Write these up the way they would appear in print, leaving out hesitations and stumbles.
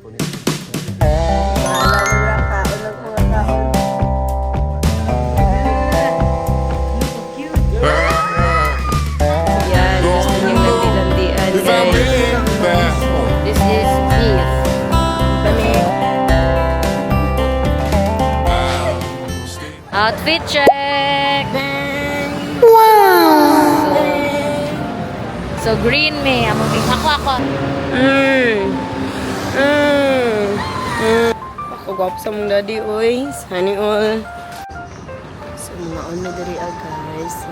Yan, gusto niyang landi-landian. This is beef. Outfit check! Wow! So green me. Ako. Ako gwap sa mong daddy, oy. Sunny all. So, mga ono diri guys.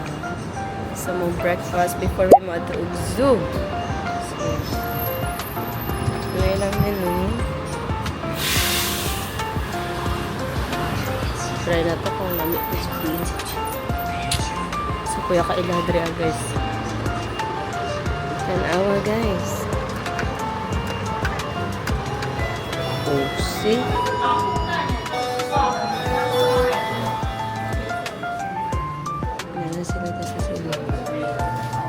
Sa mong breakfast before we mo ato og zoo. So, tuloy lang menu. Try na to kung lamit ko sa green. So, kuya ka ila diri guys. Tanawa guys. Oopsie. Nala sila sa sila.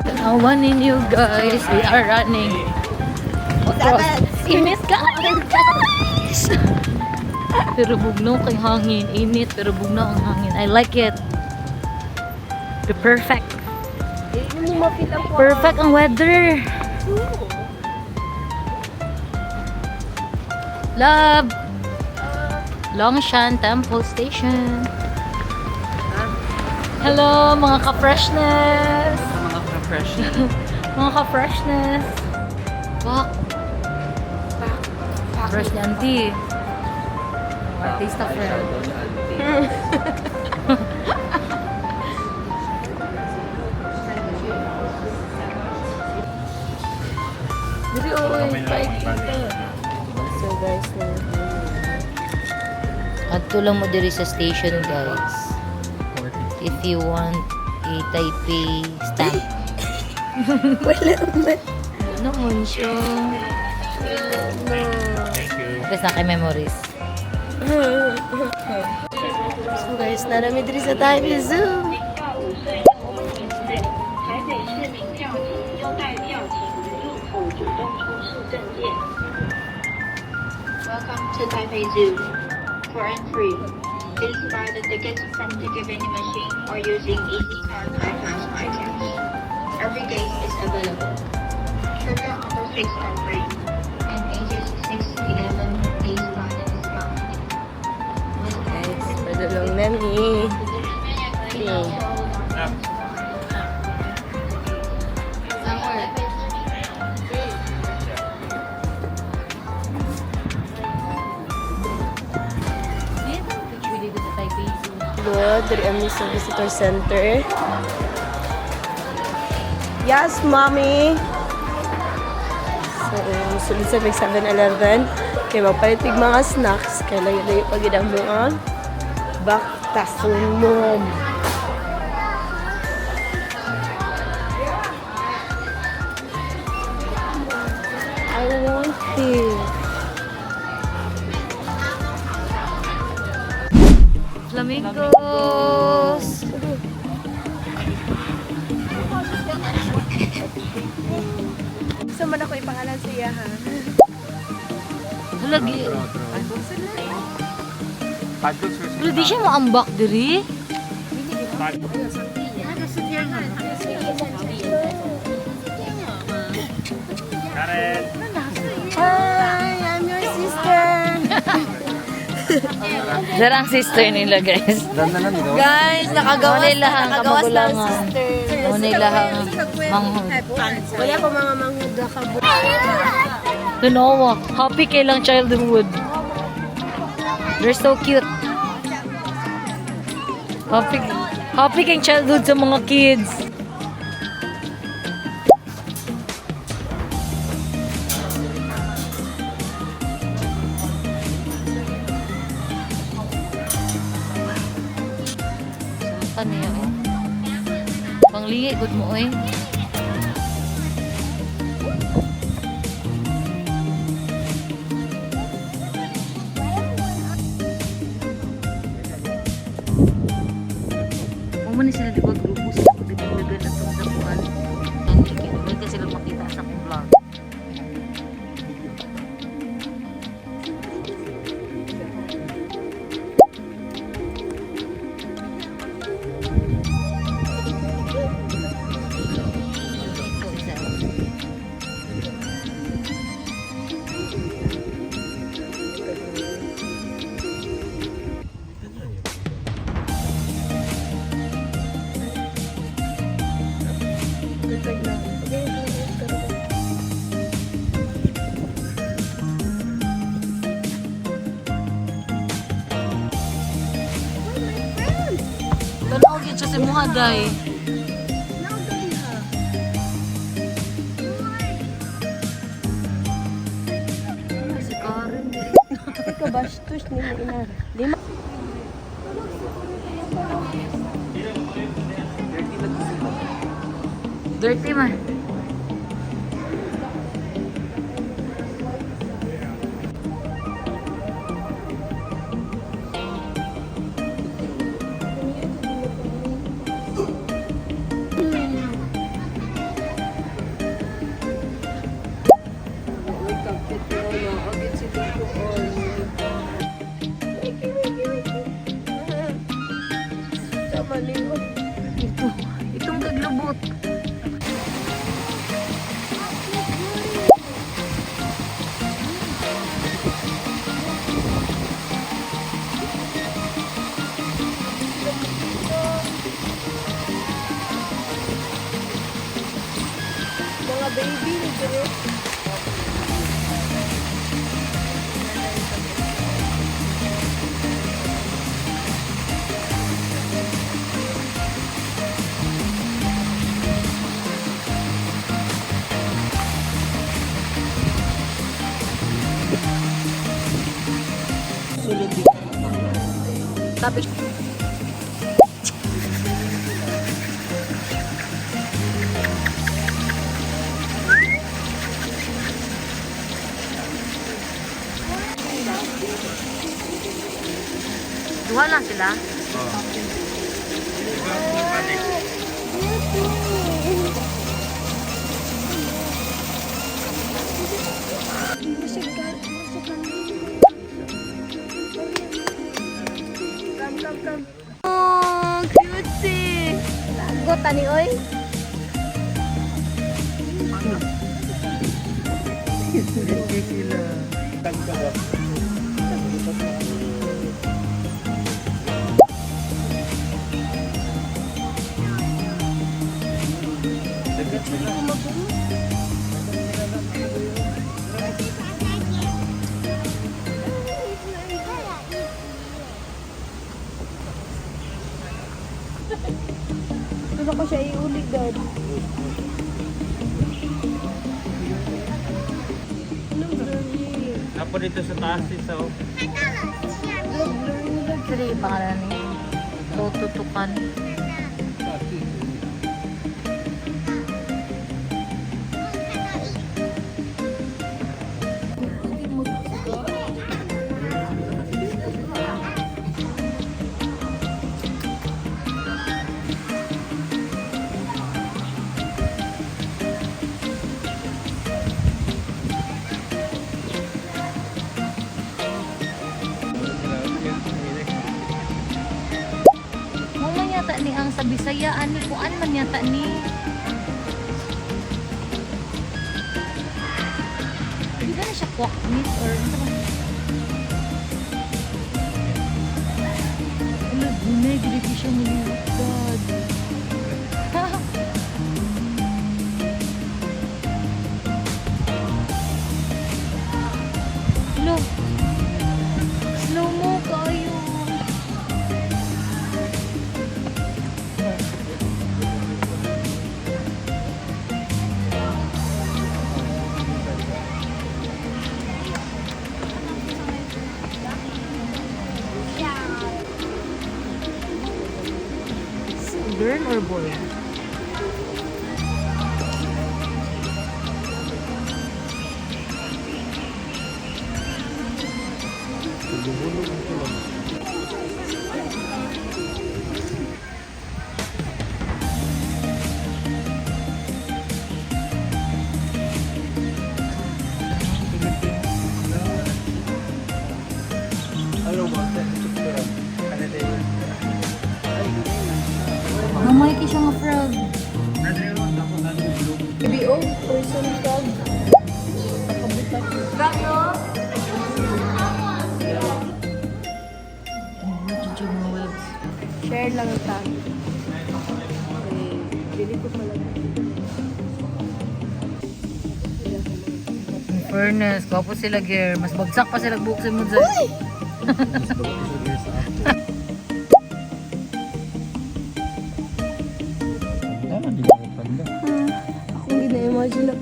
Tanawan ninyo guys. We are running. Init guys! Pero bugnaw kay hangin. Init pero bugnaw ang hangin. I like it. The perfect. Perfect ang weather. Love. Longshan Temple Station. Hello mga ka-freshness. Mga ka-freshness. Wak. Fresh ni auntie. Taste of friend. Diri oy, paik dito. So guys, Adto lang mo diri sa station guys. If you want a Taipei stamp. wala ba? Naman siya. Tapos na kay memories. So guys, narami diri sa Taipei Zoo. Welcome to Taipei Zoo. For entry, please buy the tickets from ticket vending machine or using Easy Card iPass items. Every gate is available. Children under 6 are free, and ages 6 to 11 please buy the discount. Guys, padulong nami. Okay. Good, diri kami sa visitor center. Yes, mommy. So, sulit sa may 7-Eleven. Kaya magpalitig mga snacks. Kaya layo-layo pag mo ang baktasunod. I want it. Flamingos! So, man ako ipangalan sa iya, ha? Lagi. Pero di siya maambak diri. Hi, I'm your sister. Zarang sister nila guys. Guys, nakagawas Nila ang kamagulangan. sister. Nila ang manghod. Wala pa mga manghod na kabo. Tunawa. Happy kay lang childhood. They're so cute. Happy kay childhood sa mga kids. Saan niya eh? Panglingi, good mo eh. Huwag na sila di ba grupo sila pagdagan at pagdapuan. Hindi ka sila makita sa akong vlog. mo aday. Si Karen. Ikaw bastos ni mo ina. Lima. Dirty man. Ito. Itong kaglubot. Mga baby ni dire. Tapi dua lang sila. Oh, cute. Lagot tani oy. Gusto ko siya iulig dad. Apo dito sa taas isa oh. Sila yung pangalan ni Tututukan. Muna yata ni ang sa Bisayaan ni kuan man yata ni. Di ba na siya kwak meat or ano ba? Ano, gunay, giliti siya maliwag. God. Hello. Slow mo kayo. Girl or boy? Mamay siya nga frog. BO, person frog. Share lang ta. Dili ko pala. In fairness, gwapo sila gear. Mas bagsak pa sila buksin mo dyan.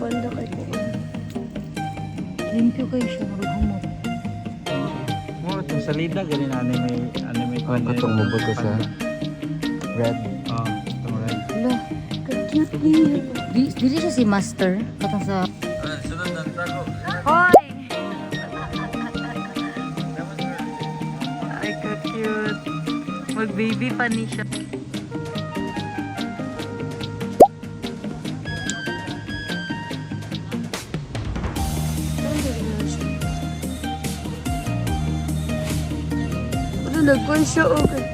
panda kay ko. Limpyo kayo siya, maghamot. Mo itong salida ganin anime Ang katong mabuto sa red. Oh, itong red. Hala, ka-cute niya. Dili siya si Master. Katang sa... Sunod ng tago. Hoy! Ay, ka-cute. Mag-baby pa ni siya. Ano, nagkuhan siya, okay.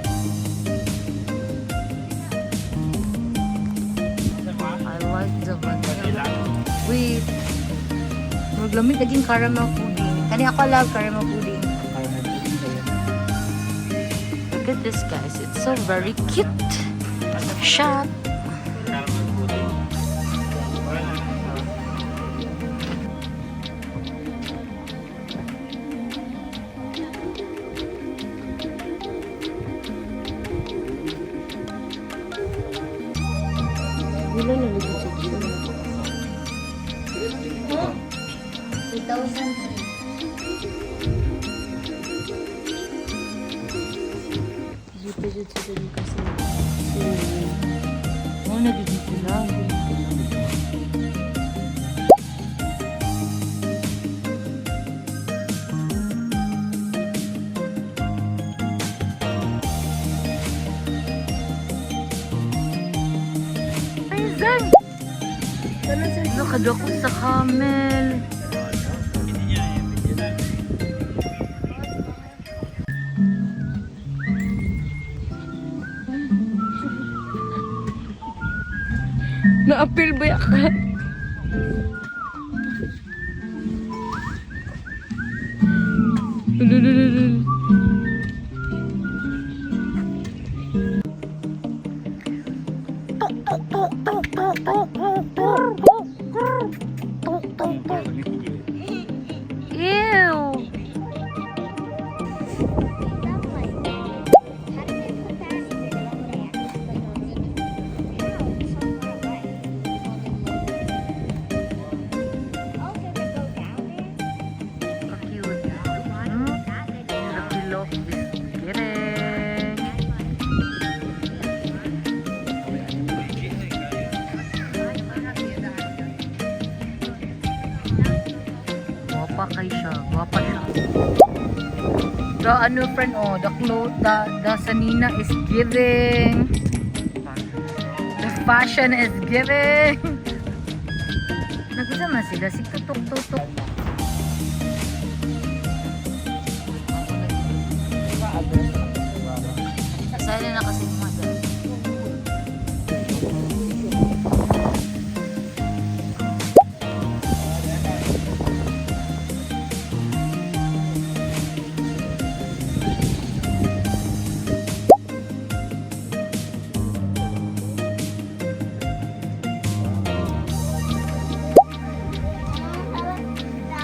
I like the vanilla. Wait. Maglamig naging caramel pudding. Kani ako love caramel pudding. Look at this, guys. It's so very cute. Shop. Wala na nagkuhan siya. 2,003. Jeep jud sa dali kasi. Oh, nagiging sila. Amazing! Nakadako sa camel. Na-appeal ba ya ka? Lulululul. Ew! Cute. Lucky look is getting. Guwapa kay siya. Guwapa siya. The ano friend, oh, the clothes, the sanina is giving. The fashion is giving. Nagkita man sila, si tutok-tutok. Sali na kasi yung mother.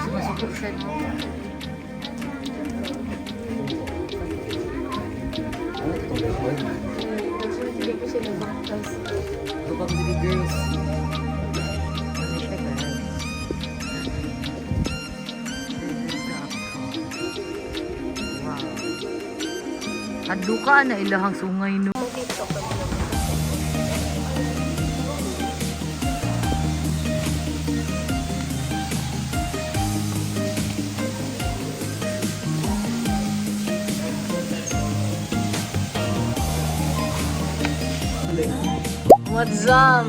Sumasukot siya. Hindi ko siya nabaktas. Ano siya, guys? Wow. Adlo ka na ilahang sungay no. What's up?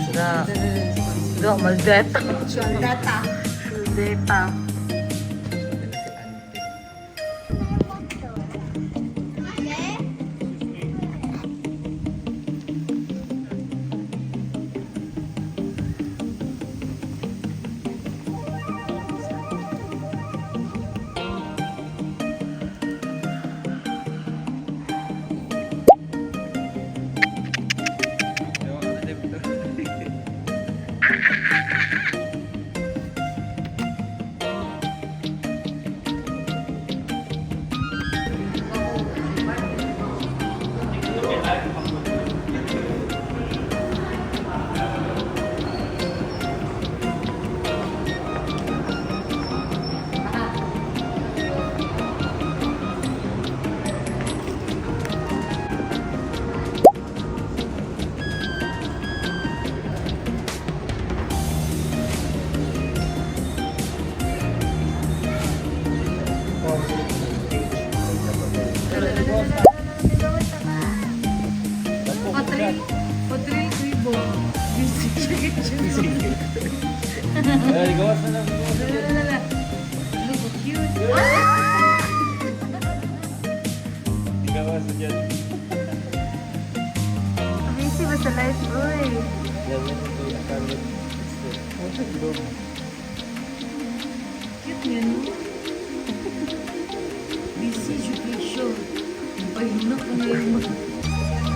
Sudah. Sudah maldeta. Data. Maldeta. Ay, gawas na lang. Look cute. Gawas na dyan. Busy ba sa life, boy? Yan, yan ito yung akala. Cute yun. Busy education. Ay, na ko na yung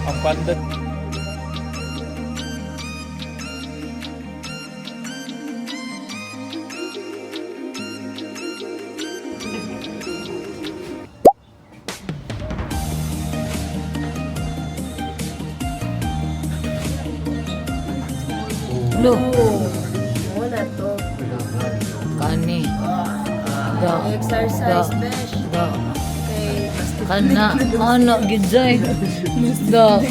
Ang pandat. Look. Wala to. Kani. Da. Exercise, Da. besh. Da. Okay. Kana. Anak, gidzay. Da.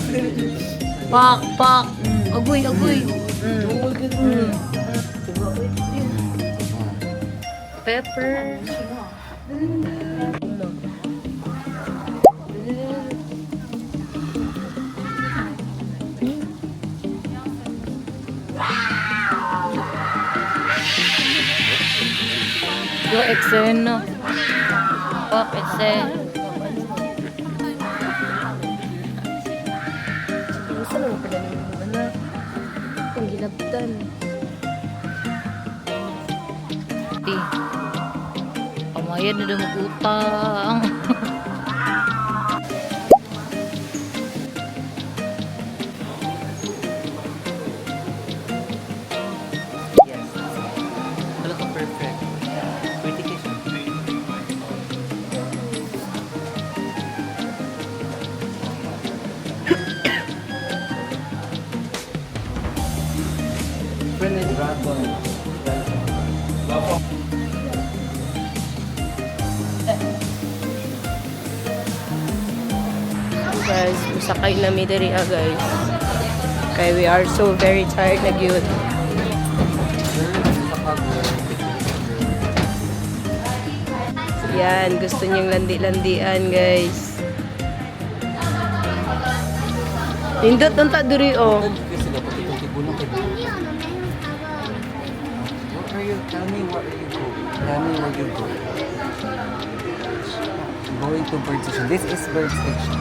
Pak, pak. Agoy, agoy. Pepper. Yo, eksena. Pak, eksena. Gusto lang pala ng anak. Ang ginabtan. Pamayan na daw mag-utang. Yes. Wala ka perfect. Pretty kiss. Friend and dragon. Guys, musakay na mi diri guys. Kay we are so very tired na gyud. Yan, gusto niyang landi-landian guys. Nindot unta diri oh. What are you? Tell me where you go. Tell me where you go. Going to bird station. This is bird station.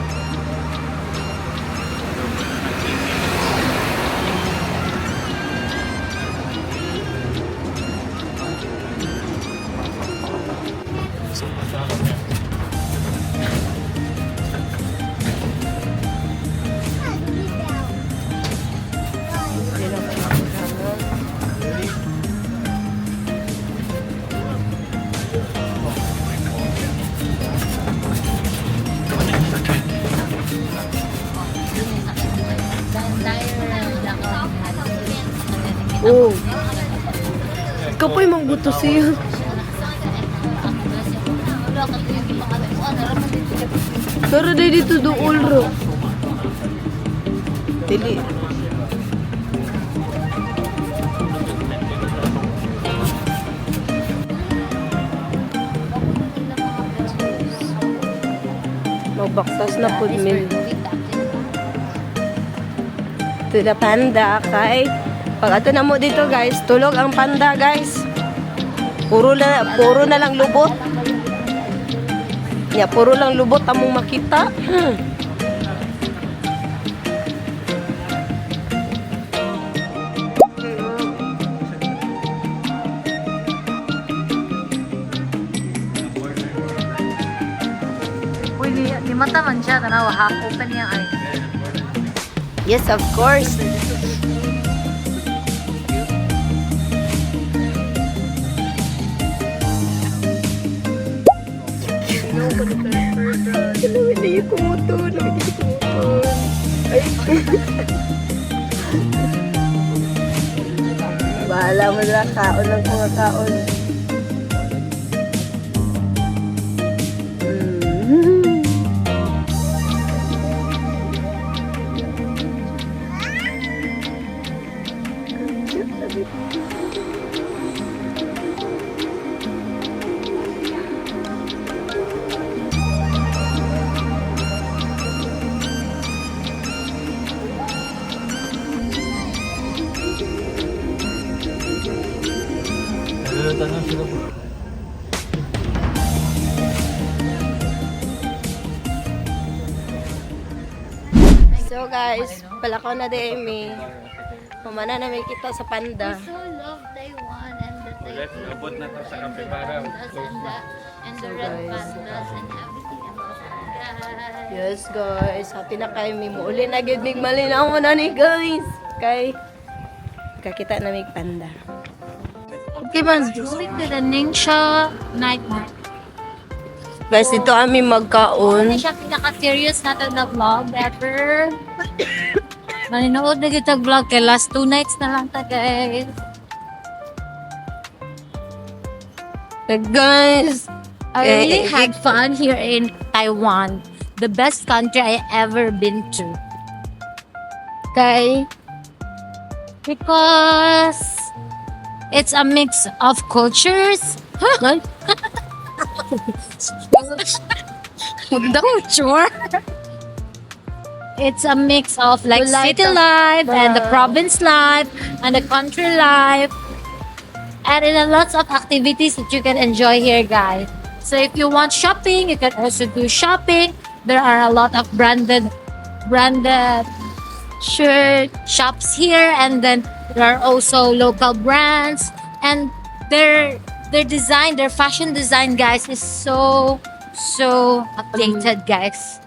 Oh. Ikaw po yung buto siya. Pero dito doon ro. Dili. Magbaktas na po min. To the panda kay pag ato na mo dito guys, tulog ang panda guys. Puro na lang lubot. Ya, puro lang lubot among makita. Uy, ni mata man siya. Tanawa, half open niya ay. Yes, of course. Hindi yung kumutun. Hindi yung kumutun. Bahala mo na kaon ng mga kaon. So guys, palakaw na di Amy. Mamana na may kita sa panda. So love Taiwan and the Ulit, abot na to sa kapibara. and the red pandas and everything about guys. Yes guys, happy na kay mi uli na gid mig malinaw mo na ni guys. Kay kakita na mig panda. Okay man. Going to the Ningxia night market. Guys, dito kami magkaon. Hindi siya pinaka-serious natin na vlog ever. Maninood na kita vlog kay last 2 nights na lang ta guys. Guys, I really had fun here in Taiwan. The best country I ever been to. kay Because it's a mix of cultures. Ay, The culture. It's a mix of like Like city the- life and the province life and the country life. And in a lots of activities that you can enjoy here, guys. So if you want shopping, you can also do shopping. There are a lot of branded shirt shops here, and then there are also local brands, and their design, their fashion design, guys, is so updated, guys.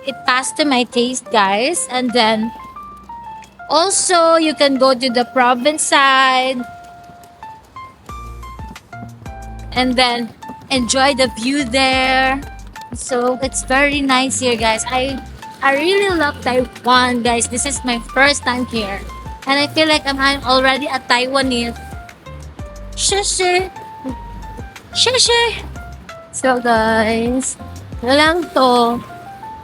It passed to my taste, guys. And then also you can go to the province side and then enjoy the view there. So it's very nice here, guys. I really love Taiwan, guys. This is my first time here, and I feel like I'm already a Taiwanese. Shishi. So guys, yun lang to.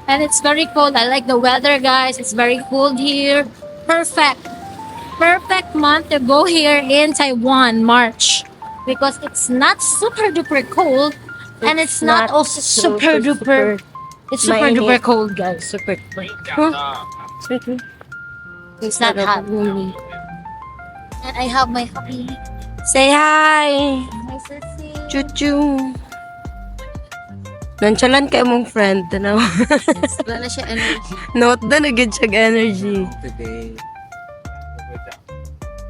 And it's very cold. I like the weather, guys. It's very cold here. Perfect month to go here in Taiwan, March, because it's not super duper cold, and it's not also super duper. It's super mainit. duper cold, guys. Super cold. It's not hot, really. And I have my hubby, say hi. my sissy. Chuchu. Nonchalant kay mong friend, tanaw. Wala na siya energy. Note na nagid siya energy. Today,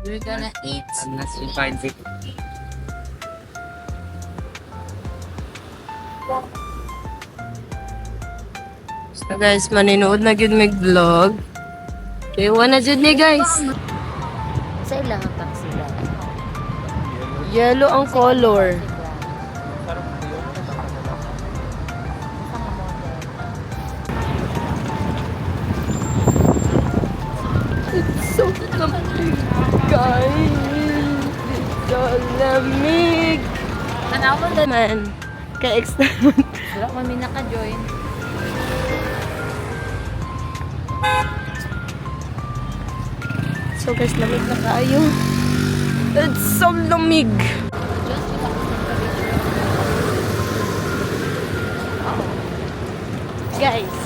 We're gonna eat. unless we find it. So guys, maninood na gid mig vlog. Kaya na jud ni guys. Sa ilang ang sila. Yellow ang color. It's so lamig, guys. It's so lamig. Manawag na. Man, ka-extra. Wala kami naka-join. So guys, lamig na kayo. It's so lamig. Guys.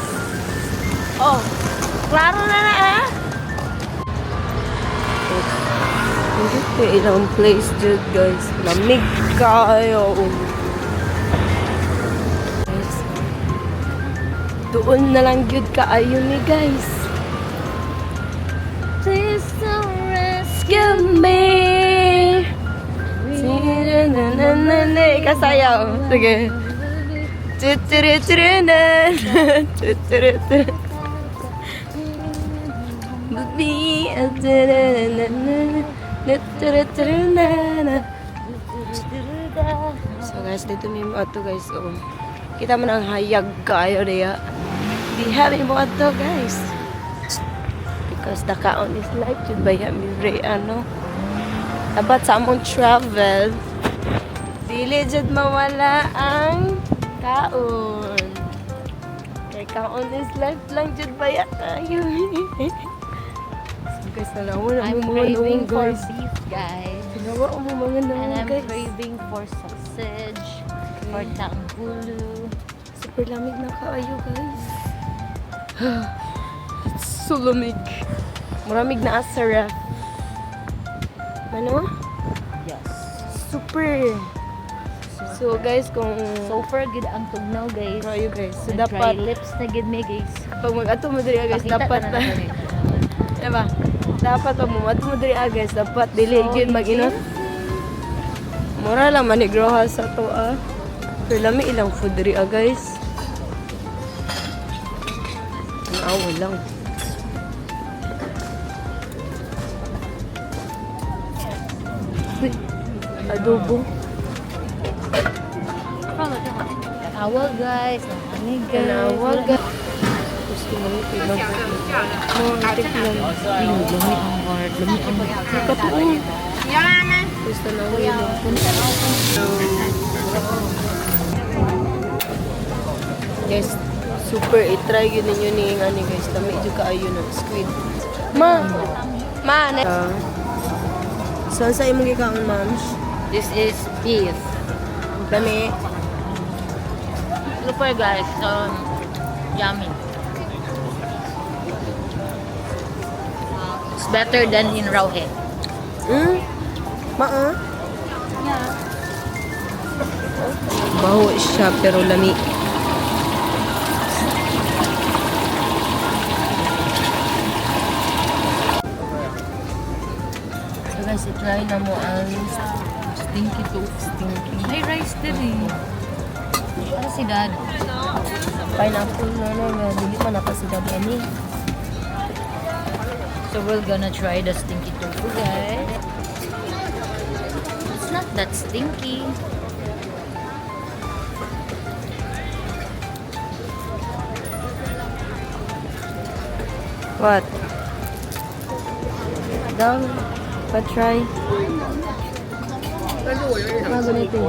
Oh, klaro na na ah. Hindi ko ilang place dyan guys. Lamig kayo. Guys. Doon na lang yun kaayo ni guys. Please don't rescue me. Kasayaw. Sige. So guys, dito may mga to guys. Oh. Kita mo ng hayag kayo diya. Di happy mo to guys. Because the kaon is life should by mi ano. Dapat sa among travel, dili jud mawala ang kaon. Kay kaon is life lang jud baya tayo. So guys, nalawa na I'm mo mga craving naong for guys. beef, guys. Nalawa mo mga And naong I'm guys. craving for sausage, for tangbulu. Super lamig na kaayo guys. It's so lamig. Maramig na asara. Ano? Yes. Super. So guys, kung So far good ang tugnaw guys. Kayo guys, so Dry dapat lips na gid me guys. pag mag-ato mo diri guys, Pakita dapat na natin. diba? Dapat pag mag-ato mo diri guys, dapat dili So, gyud mag-inot. Mura lang manigroha sa to Pero lami ilang food diri guys. Awa lang. Uy, adobo. Tanawa guys. Ani guys. Tanawa, guys. Gusto mo ito lang po. Muntik lang. Lumi ang guard. Lumi ang Katuon. Gusto na ko yun. Guys, super i-try yun ninyo ni ngani guys. Dami dyan kaayo ng squid. Ma! Saan sa imong gikaon, ma'am? This is beef. Dami. Super guys. Yummy. It's better than in raw head. Ma, Baho siya pero lami. So guys, i-try na mo ang stinky tofu. Stinky. May rice din eh. Ano si dad? Pineapple na. Dili pa na kasi gabi ani. So we're gonna try the stinky tofu guys. It's not that stinky. What? Down. Pa-try. Mga ganito.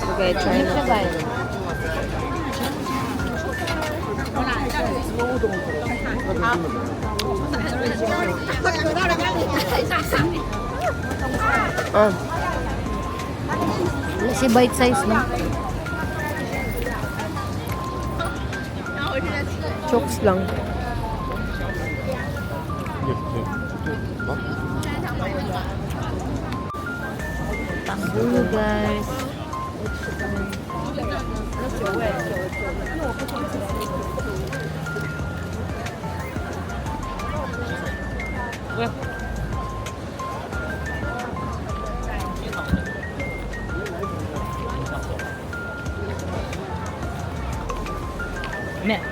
Okay, try na. guys. Ah, Si bite size no? chokes lang. Panggulo guys. Meh.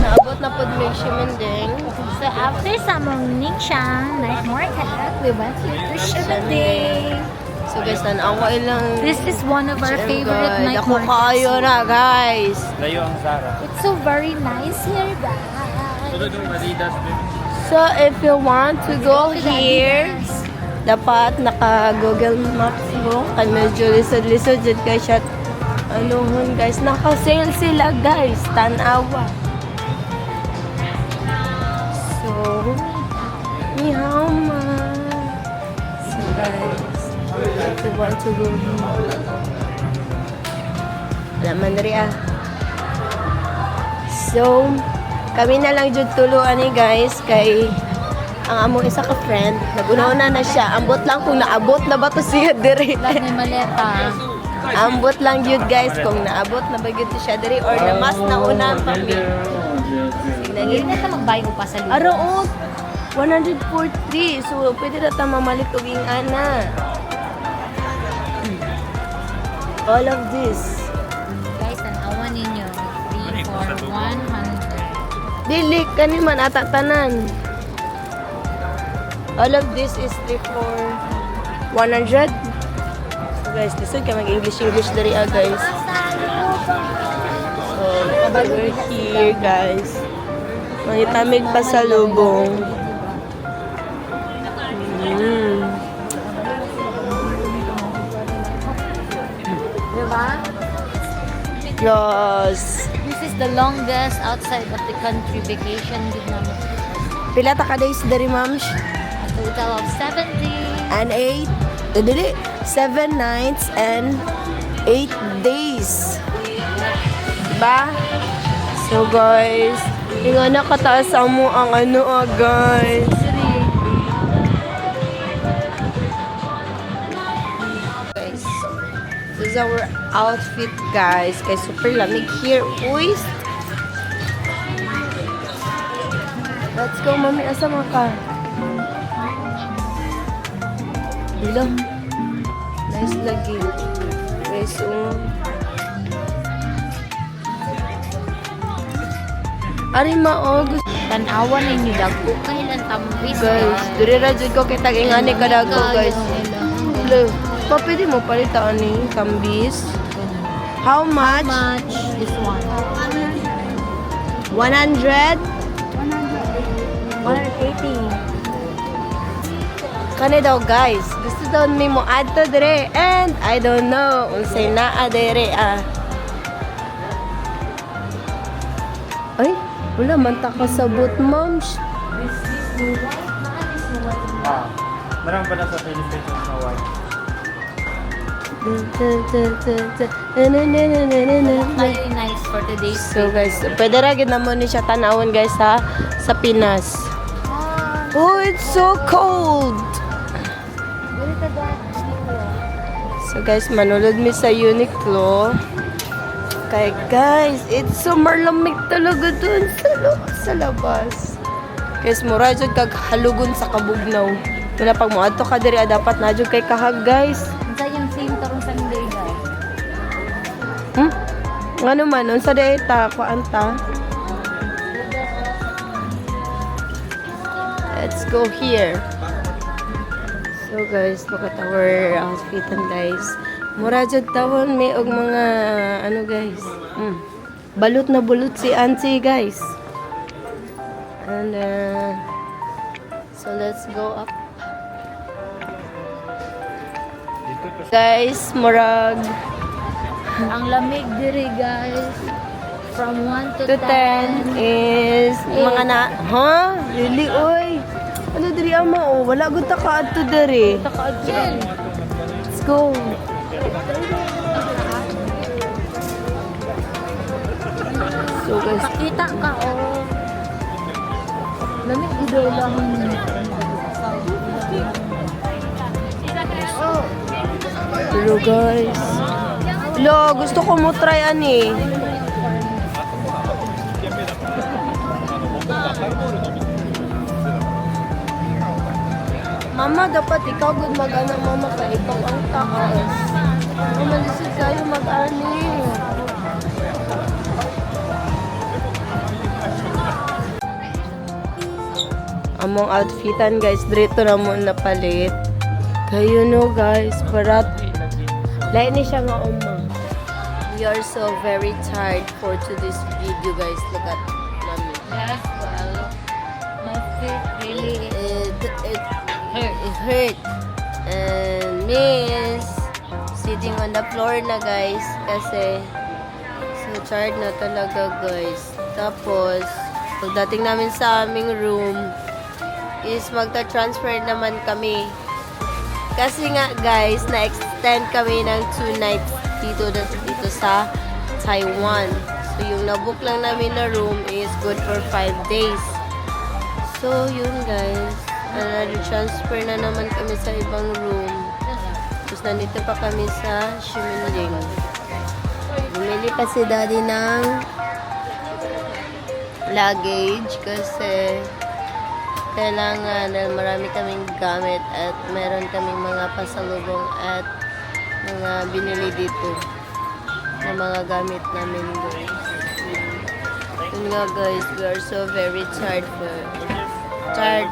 Naabot na po may Shimending. So after sa morning siyang night market, we went here to Shimending. So guys, tanawa ilang. This is one of our favorite night Ako kayo markets. na guys. Layo ang Zara. It's so very nice here, guys. Sunod yung Adidas, baby. So if you want to go here, dapat naka-Google Maps mo. Kaya medyo lisod-lisod dyan guys. At anuhon guys, naka-sale sila guys. Tanawa. So, ni how much? So guys, if you want to go here, laman rin So, kami na lang jud tuluan ni guys kay ang among isa ka friend, naguna na siya. Ambot lang kung naabot na ba to siya dire. Like may maleta. Ambot lang jud guys kung naabot na ba gyud to siya dire or na mas nauna pa mi. Hindi na ta magbayo pa sa lugar. Aro 143. So pwede na ta mamalit og ing ana. All of this. Guys, tanawan ninyo. 3 for 100. Dili kani man ata tanan. All of this is 3 for 100. So guys, lisod ka mag-English diri guys. We're here, guys. Mangitamig pa sa lubong. Diba? Yes. This is the longest outside of the country vacation gid namin. Pila ta ka days dari, ma'am? A total of 70. And 8. Dili. 7 nights and 8 days. Diba? So, guys, tingnan na kataas mo ang ano, guys. Guys, this is our outfit, guys. Kay super lamig here. Uy! Let's go, mami. Asa mo ka? Hello. Nice lagi. Guys, Ari mao, Tanawan ninyo dagko kailan tambis. guys. Diri ra jud ko kitag ingani kadago, guys. Hello. Pa pwede mo palitan ni kambis. How much? Much this one. 100? 180. Kani daw, guys. Gusto daw ni mo adto dire and I don't know unsay naa dire Ay, wala man ta kasabot, ma'am. Marami pa na sa Philippines na white. Very nice for today's So guys, pwede ra gid namon ni siya tanawon, guys, sa Pinas. Oh, it's so cold. So guys, manulod mi sa Uniqlo. Kay guys, it's summer lamig talaga dun sa labas. Guys, mura jud kag halugon sa kabugnaw. Wala pag mo adto ka diri dapat na jud kay kahag, guys. Unsa yung same karong Sunday, guys? Ano man, unsa day ta kuanta? Let's go here. So guys, look at our outfitan, guys. Mura jud tawon may og mga ano, guys. Balot na bulot si Auntie, guys. And so let's go up. Guys, murag Ang lamig diri, guys. From 1 to 10 is mga na, ha? Really, oy? Ano diri ama, oh? Wala gud ta ka adto diri. Let's go. So guys, Kita ka, oh. Lamig dito lang. hello guys. Hello, gusto ko mo try ani. Mama, dapat ikaw good mag-ano, mama, ka ikaw ang taas. Mama, lisod kayo mag-ani. Among outfitan, guys, dito na mo napalit. Kayo no, guys, parat. Lain ni siya nga umang. We are so very tired for today's video, guys. Look at mommy. Yes, well, my feet really It hurt. And miss sitting on the floor na, guys, kasi so tired na talaga, guys. Tapos pagdating namin sa aming room is magta-transfer naman kami kasi nga, guys, na-extend kami ng 2 nights dito sa Taiwan. So yung nabook lang namin na room is good for 5 days. So yun, guys, transfer na naman kami sa ibang room. Tapos nandito pa kami sa Ximenling. Bumili pa si daddy ng luggage kasi kailangan dahil marami kaming gamit at meron kaming mga pasalubong at mga binili dito na mga gamit namin, guys. Yun nga, guys, we are so very tired. Tired.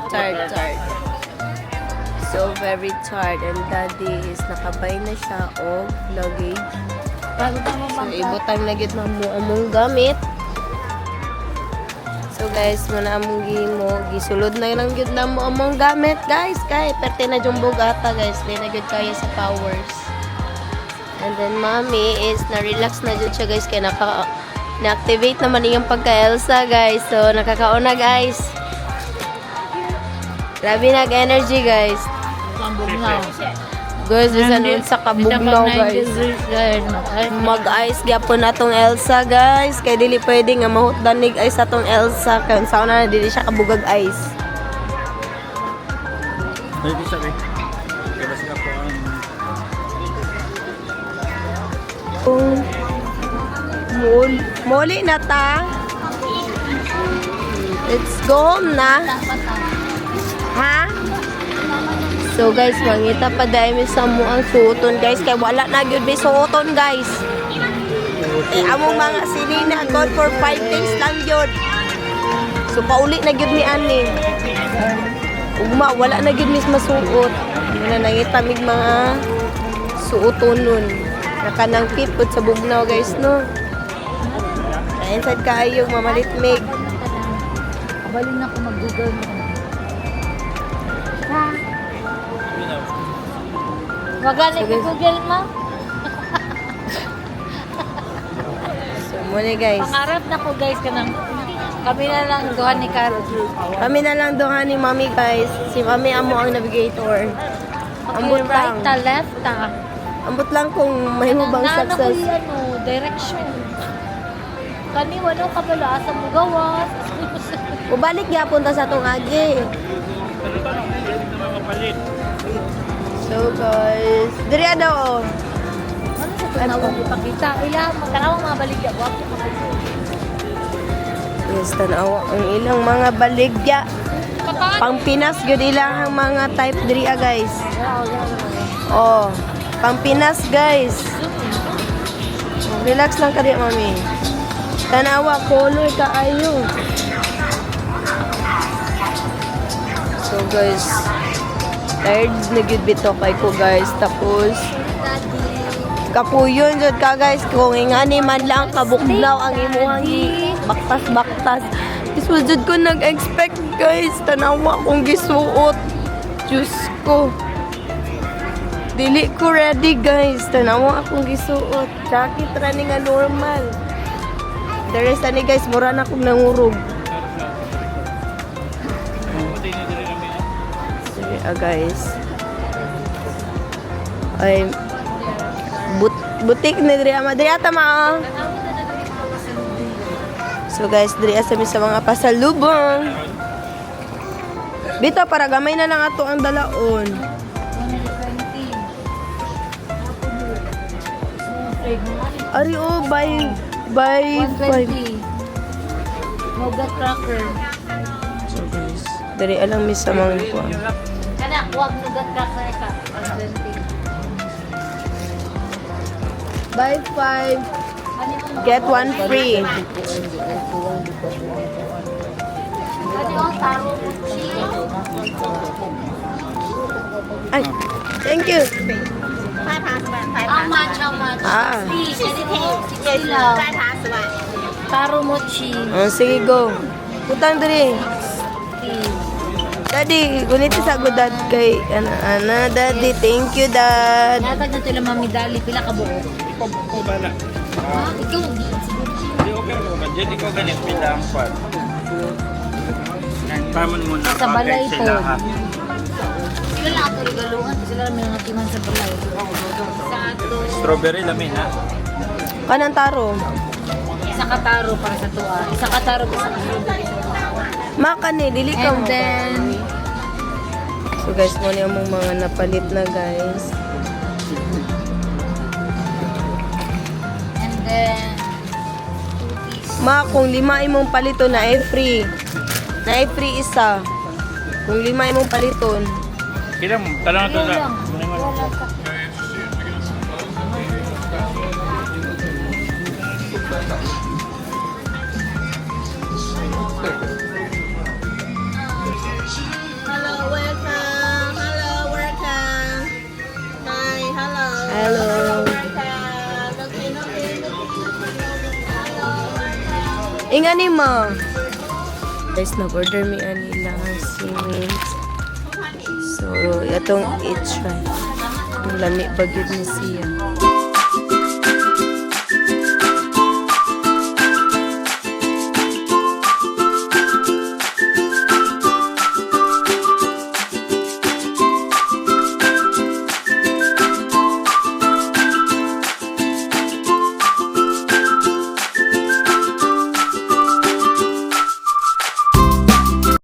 So very tired, and daddy is nakabay na siya og luggage. So ibutang na gid mo among gamit So guys, muna among gimo, gisulod na lang gyud na mo among gamit guys. Kay perte na yung bugata guys, di na gyud kaya sa powers. And then mommy is na-relax na jud siya guys kay na-activate naman yung pagka-Elsa guys. So nakakauna guys. Grabe nag-energy guys. Guys, bisan nun sa kabugnaw guys. Mag-ice gyapon atong Elsa guys. Kay dili pwede nga mahutdanig ice atong Elsa. Kaya sa una na dili siya kabugag ice. Pwede siya eh. Kaya sila po ang... Muli na ta. Let's go home na. Ha? So guys, mangita pa dahil sa mo ang suoton guys. Kaya wala na yun may suoton guys. Among mga sinina, God for 5 days lang yun. So pauli na yun ni Ani. Ugma, wala na yun mis masuot. Wala nangitamig mga suoton nun. Nakanang pipot sa bugnaw guys no. Ayan sad kaayong mamalitmig. Kabalin na ako mag-google mo. Ha? Magaling ka Google mo? So muna guys. Pangarap na ko guys kanang kami na lang duha ni Carol. Kami na lang doon ni Mami guys. Si Mami amo ang navigator. Ambot Okay, right lang. ta, left ta. Ambot lang kung mahimubang Nana ko success. yung direction. Kani wala ka pala asa mo gawas. Ubalik gyapon ta sa atong agi. So guys, diri daw. Ano sa tanawang ipakita? Ila, magkanawang mga baligya. Wapo ka pa. Yes, tanawa ang ilang mga baligya. Pang Pinas gyud ilang mga type diri guys. Oh, pang Pinas guys. Relax lang ka di, Mami. Tanawa color ka ayo. So guys, tired na gyud bito kay ko guys. Tapos kapuyon jud ka guys kung ingani man lang kabuklaw ang imuhang baktas-baktas. Iswa jud ko nag-expect guys. Tanawa kong gisuot. Diyos ko. Dili ko ready guys. Tanawa akong gisuot. Jacket running nga normal. The rest ani guys, mura na akong nangurog. Sorry guys. Ay, butik na diri ama. Diri ata ma. So guys, diri sa mga pasalubong. Bito para gamay na lang ato ang dalaon. 120. Ari oh, by 5. 120. Nougat cracker. So guys, diri alang mi sa mga ko. Kana, huwag nougat cracker ka. 120. Buy 5, get 1 free. Kani o, taro mochi. Ay, thank you. How much? How much? Ah. 60 lang. Taro mochi. Oh, sige go. Utang diri. Daddy, gunit sa gudad kay ana daddy. Thank you dad. Natag na sila mami dali. Pila ka buo? Ikaw bala. Ha? Ikaw, Hindi okay mo. Budget ikaw ganit pila ang pan. Tamon mo na. Sa balay bakit po. sila, ha? sila lang ako regalungan. Sila lang may mga timan sa balay. Sa ato. Strawberry lamin ha. Kanang taro. Isa ka taro para sa tuwa. Isa ka taro para sa strawberry. Maka ni dili ka And mo. then, So guys, mo ni among mga napalit na guys. and then, Ma, kung 5 imong palito na ay free. Na ay free isa. Kung 5 imong paliton. Kila mo. Talang ito yun na. lang. Wala ka. Hello, welcome. Hello, welcome. Hi, hello. Hello. Ingani mo. Guys, na-order mi nila seaweed. So, itong i-try. Ang lami bagid ni siya.